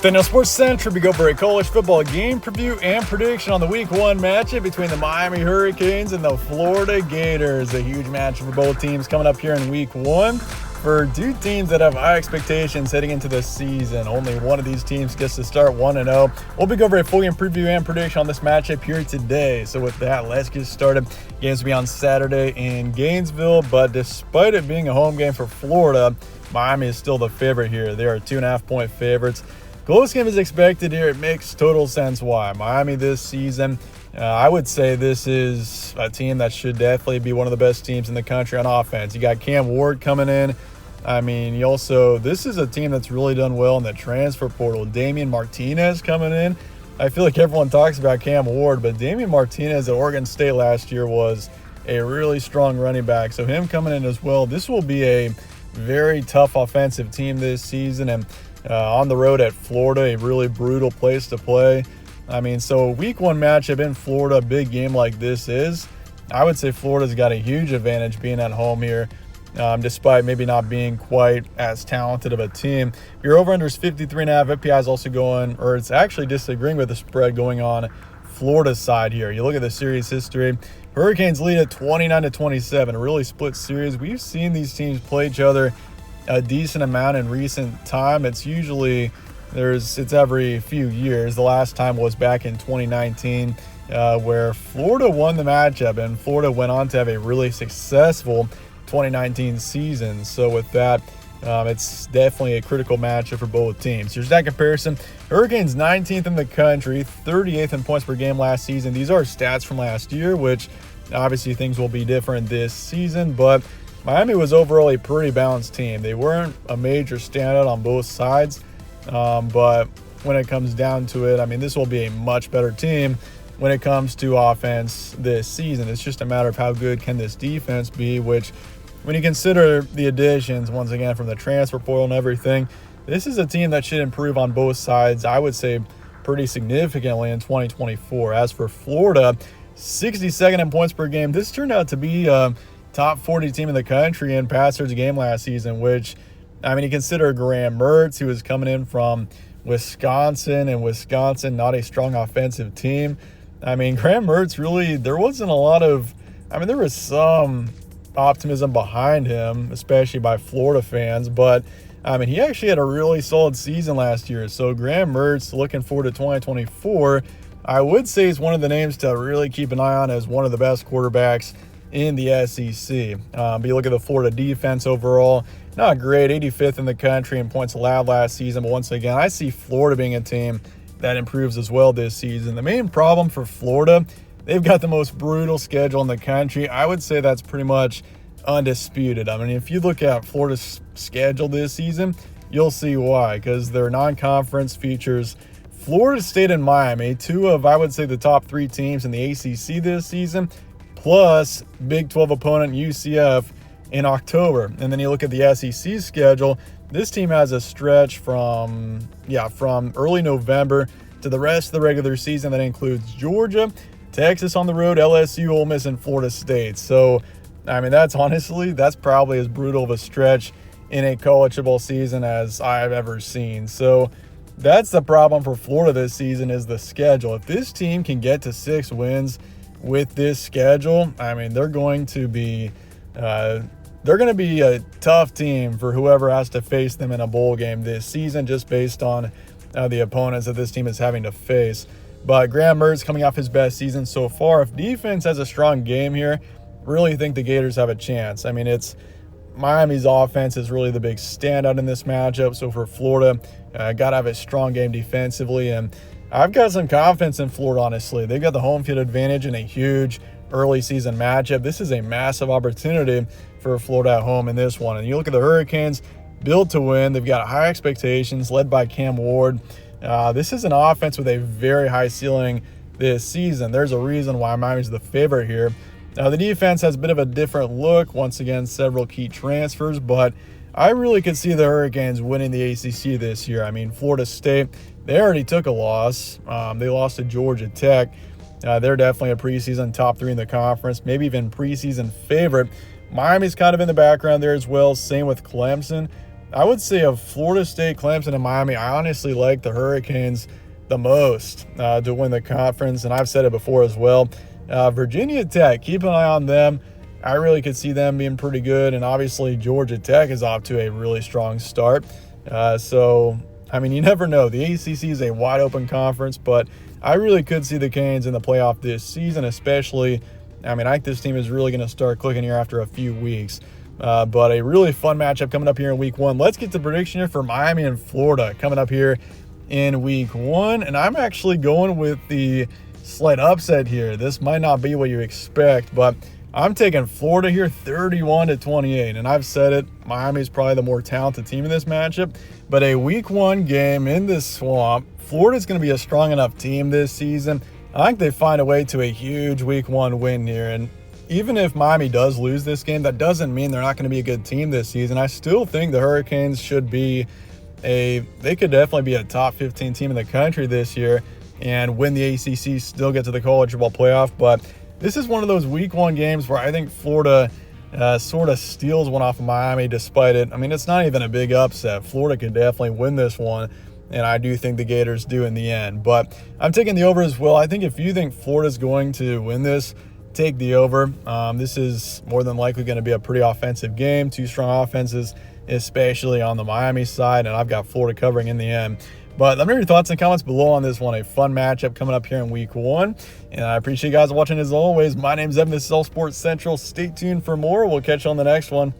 Then Sports Center, we go for a college football game preview and prediction on the Week 1 matchup between the Miami Hurricanes and the Florida Gators. A huge matchup for both teams coming up here in Week 1 for two teams that have high expectations heading into the season. Only one of these teams gets to start 1-0. We'll be going over a full game preview and prediction on this matchup here today. So with that, let's get started. Games will be on Saturday in Gainesville, but despite it being a home game for Florida, Miami is still the favorite here. They are 2.5-point favorites. Close game is expected here. It makes total sense why. Miami this season, I would say this is a team that should definitely be one of the best teams in the country on offense. You got Cam Ward coming in. This is a team that's really done well in the transfer portal. Damian Martinez coming in. I feel like everyone talks about Cam Ward, but Damian Martinez at Oregon State last year was a really strong running back. So him coming in as well. This will be a very tough offensive team this season, and on the road at Florida, a really brutal place to play. So Week 1 matchup in Florida, a big game like this I would say Florida's got a huge advantage being at home here, despite maybe not being quite as talented of a team. Your over-under is 53.5. FPI is also going, or it's actually disagreeing with the spread going on Florida's side here. You look at the series history. Hurricanes lead at 29-27, a really split series. We've seen these teams play each other a decent amount in recent time. It's usually it's every few years. The last time was back in 2019 where Florida won the matchup, and Florida went on to have a really successful 2019 season. So with that, it's definitely a critical matchup for both teams. Here's that comparison. Hurricanes 19th in the country, 38th in points per game last season. These are stats from last year, which obviously things will be different this season, but Miami was overall a pretty balanced team. They weren't a major standout on both sides, but when it comes down to it, this will be a much better team when it comes to offense this season. It's just a matter of how good can this defense be, which when you consider the additions, once again, from the transfer portal and everything, this is a team that should improve on both sides, I would say, pretty significantly in 2024. As for Florida, 62nd in points per game. This turned out to be top 40 team in the country in passers a game last season, which, you consider Graham Mertz, who was coming in from Wisconsin, and Wisconsin, not a strong offensive team. Graham Mertz really, there wasn't a lot of, there was some optimism behind him, especially by Florida fans, but, he actually had a really solid season last year. So Graham Mertz, looking forward to 2024, I would say he's one of the names to really keep an eye on as one of the best quarterbacks in the SEC. But you look at the Florida defense overall, not great, 85th in the country in points allowed last season. But once again, I see Florida being a team that improves as well this season. The main problem for Florida, they've got the most brutal schedule in the country. I would say that's pretty much undisputed. If you look at Florida's schedule this season, you'll see why, because their non-conference features Florida State and Miami, two of, I would say, the top 3 teams in the ACC this season, plus Big 12 opponent UCF in October. And then you look at the SEC schedule. This team has a stretch from early November to the rest of the regular season that includes Georgia, Texas on the road, LSU, Ole Miss, and Florida State. So, that's probably as brutal of a stretch in a college football season as I've ever seen. So that's the problem for Florida this season, is the schedule. If this team can get to 6 wins with this schedule, they're going to be a tough team for whoever has to face them in a bowl game this season, just based on the opponents that this team is having to face. But Graham Mertz coming off his best season so far. If defense has a strong game here, really think the Gators have a chance. It's Miami's offense is really the big standout in this matchup. So for Florida, got to have a strong game defensively, and I've got some confidence in Florida, honestly. They've got the home field advantage in a huge early season matchup. This is a massive opportunity for Florida at home in this one. And you look at the Hurricanes, built to win. They've got high expectations, led by Cam Ward. This is an offense with a very high ceiling this season. There's a reason why Miami's the favorite here. Now, the defense has a bit of a different look. Once again, several key transfers, but I really could see the Hurricanes winning the ACC this year. Florida State, they already took a loss. They lost to Georgia Tech. They're definitely a preseason top 3 in the conference, maybe even preseason favorite. Miami's kind of in the background there as well. Same with Clemson. I would say of Florida State, Clemson, and Miami, I honestly like the Hurricanes the most to win the conference, and I've said it before as well. Virginia Tech, keep an eye on them. I really could see them being pretty good, and obviously Georgia Tech is off to a really strong start. You never know. The ACC is a wide-open conference, but I really could see the Canes in the playoff this season, especially. I think this team is really going to start clicking here after a few weeks. But a really fun matchup coming up here in week 1. Let's get the prediction here for Miami and Florida coming up here in week 1. And I'm actually going with the slight upset here. This might not be what you expect, but I'm taking Florida here 31-28. And I've said it, Miami is probably the more talented team in this matchup. But a week 1 game in this swamp, Florida's going to be a strong enough team this season. I think they find a way to a huge week 1 win here. And even if Miami does lose this game, that doesn't mean they're not going to be a good team this season. I still think the Hurricanes should be they could definitely be a top 15 team in the country this year and win the ACC, still get to the college football playoff. But this is one of those week 1 games where I think Florida sort of steals one off of Miami despite it. It's not even a big upset. Florida could definitely win this one, and I do think the Gators do in the end. But I'm taking the over as well. I think if you think Florida's going to win this, take the over. This is more than likely going to be a pretty offensive game. 2 strong offenses, especially on the Miami side, and I've got Florida covering in the end. But let me know your thoughts and comments below on this one. A fun matchup coming up here in week 1. And I appreciate you guys watching as always. My name's Evan. This is All Sports Central. Stay tuned for more. We'll catch you on the next one.